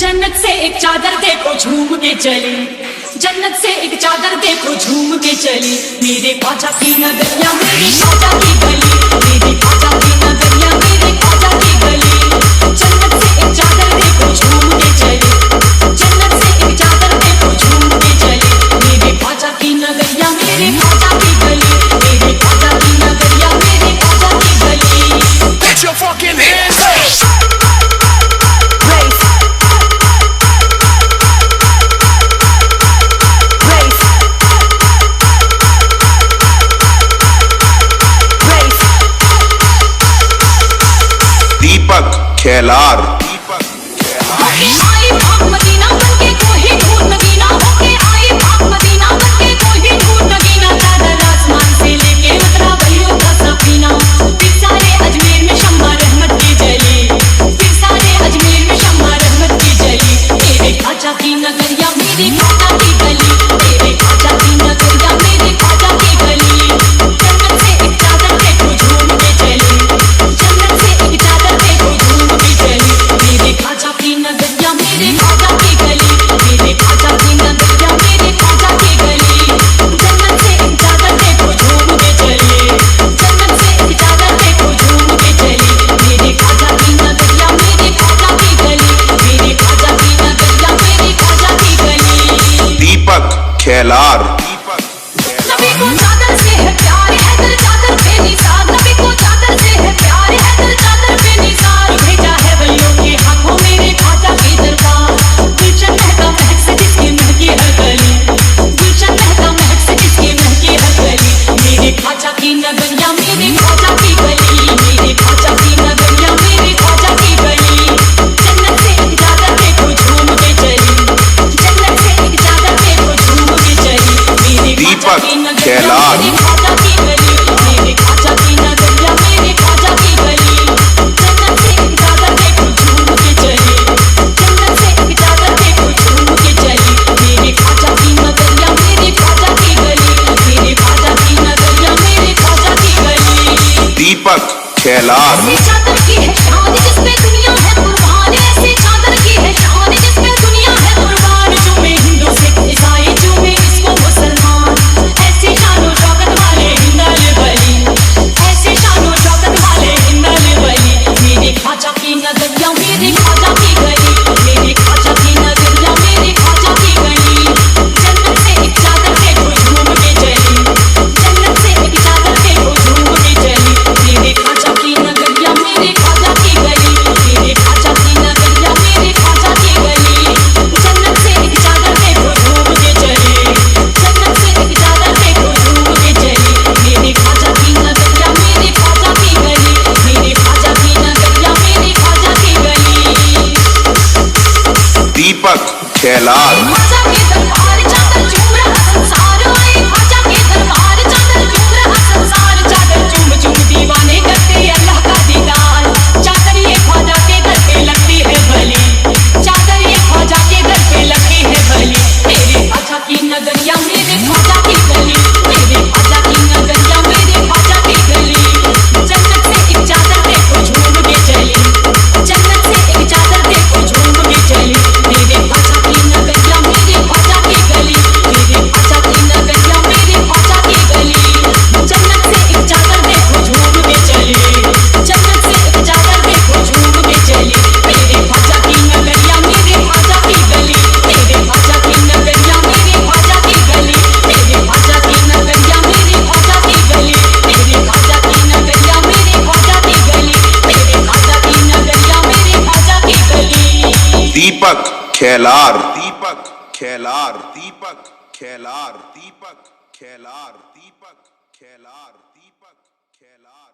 जन्नत से एक चादर देखो झूम के चली, जन्नत से एक चादर देखो झूम के चली। मेरे ख्वाजा की नगरिया मेरी ख्वाजा की गली, मेरे ख्वाजा की नगरिया मेरे ख्वाजा की गली। जन्नत से एक चादर देखो झूम के चली, जन्नत से एक चादर देखो झूम के चली। मेरे ख्वाजा की नगरिया मेरे ख्वाजा की गली, मेरे ख्वाजा की नगरिया मेरे ख्वाजा की गली। Get your fucking hands up! दीपक खेलार आई भाग मदीना बनके कोई ढूंढ नगीना, होके आई भाग मदीना बनके कोई ढूंढ नगीना। चादर आसमान से लेके उतरा वलियों का सफीना, फिर सारे अजमेर में शम्मा रहमत की जली, फिर सारे अजमेर में शम्मा रहमत की जली। मेरे ख्वाजा की नगरिया मेरे ख्वाजा की गली, मेरे ख्वाजा की नगरिया मेरे ख्वाजा की गली। जन्नत से एक चादर देखो झूम के चली, जन्नत से एक चादर देखो झूम के चली। मेरे ख्वाजा की नगरिया मेरे ख्वाजा की गली, मेरे ख्वाजा की नगरिया मेरे ख्वाजा की गली। जन्नत से एक चादर देखो झूम के चली, जन्नत से एक चादर देखो झूम के चली। मेरे ख्वाजा की नगरिया मेरे ख्वाजा की गली, मेरे ख्वाजा की नगरिया मेरे ख्वाजा की गली। दीपक खेलार नबी को चादर से है प्यार, है दिल चादर बेनिसार। नबी को चादर से है प्यार, है दिल चादर बेनिसार। भेजा है वलियों के हाथों मेरे ख्वाजा की दरबार। गुलशन महका महक से जिसकी महकी हर गली, गुलशन महका महक से जिसकी महकी हर गली। मेरे ख्वाजा की नगरिया मेरे ख्वाजा की गली, मेरे ख्वाजा की नगरिया मेरे ख्वाजा की गली। जन्नत से एक चादर देखो झूम के चली, जन्नत से एक चादर देखो झूम के चली। मेरे ख्वाजा की नगरिया मेरे ख्वाजा की गली, मेरे ख्वाजा की नगरिया मेरे ख्वाजा की गली। जन्नत से एक चादर देखो झूम के चली, जन्नत से एक चादर देखो झूम के चली। मेरे ख्वाजा की नगरिया मेरे ख्वाजा की गली, मेरे ख्वाजा की नगरिया मेरे ख्वाजा की गली। दीपक खेलार ऐसी चादर की है शान जिसपे दुनिया है कुर्बान, ऐसी चादर की है शान जिसपे दुनिया है कुर्बान। चूमे हिंदू सिख ईसाई चूमे इसको मुसलमान, ऐसी शानो शौकत वाले हिंदल वली, ऐसी शानो शौकत वाले हिंदल वली। मेरे ख्वाजा की नगरिया मेरे ख्वाजा की गली, मेरे ख्वाजा की नगरिया मेरे ख्वाजा की गली। जन्नत से एक चादर देखो झूम के चली, जन्नत से एक चादर देखो झूम के चली। मेरे ख्वाजा की नगरिया मेरे ख्वाजा की गली, मेरे ख्वाजा की नगरिया मेरे ख्वाजा की गली। जन्नत से एक चादर देखो झूम के चली, जन्नत से एक चादर देखो झूम के चली। मेरे ख्वाजा की नगरिया मेरे ख्वाजा की गली, मेरे ख्वाजा की नगरिया मेरे ख्वाजा की गली। दीपक खेलार ख्वाजा के दरबार चादर झूम रहा संसार, आए ख्वाजा के दरबार चादर झूम रहा संसार। चादर झूम झूम दीवाने करते अल्लाह का दीदार, चादर ये ख्वाजा के दर पे लगती है भली, चादर ये ख्वाजा के दर पे लगती है भली। मेरे ख्वाजा की नगरिया मेरे ख्वाजा की गली, मेरे ख्वाजा की नगरिया मेरे ख्वाजा की गली। जन्नत से एक चादर देखो झूम के चली, जन्नत से एक चादर देखो झूम के चली। मेरे ख्वाजा की नगरिया मेरे ख्वाजा की गली, मेरे ख्वाजा की नगरिया मेरे ख्वाजा की गली। जन्नत से एक चादर देखो झूम के चली, जन्नत से एक चादर देखो झूम के चली। मेरे ख्वाजा की नगरिया मेरे ख्वाजा की गली, मेरे ख्वाजा की नगरिया मेरे ख्वाजा की गली, मेरे ख्वाजा की नगरिया मेरे ख्वाजा की गली, मेरे ख्वाजा की नगरिया मेरे ख्वाजा की गली, मेरे ख्वाजा की नगरिया मेरे ख्वाजा की गली। दीपक खेलार दीपक खेलार दीपक खेलार दीपक खेलार दीपक खेलार दीपक खेलार।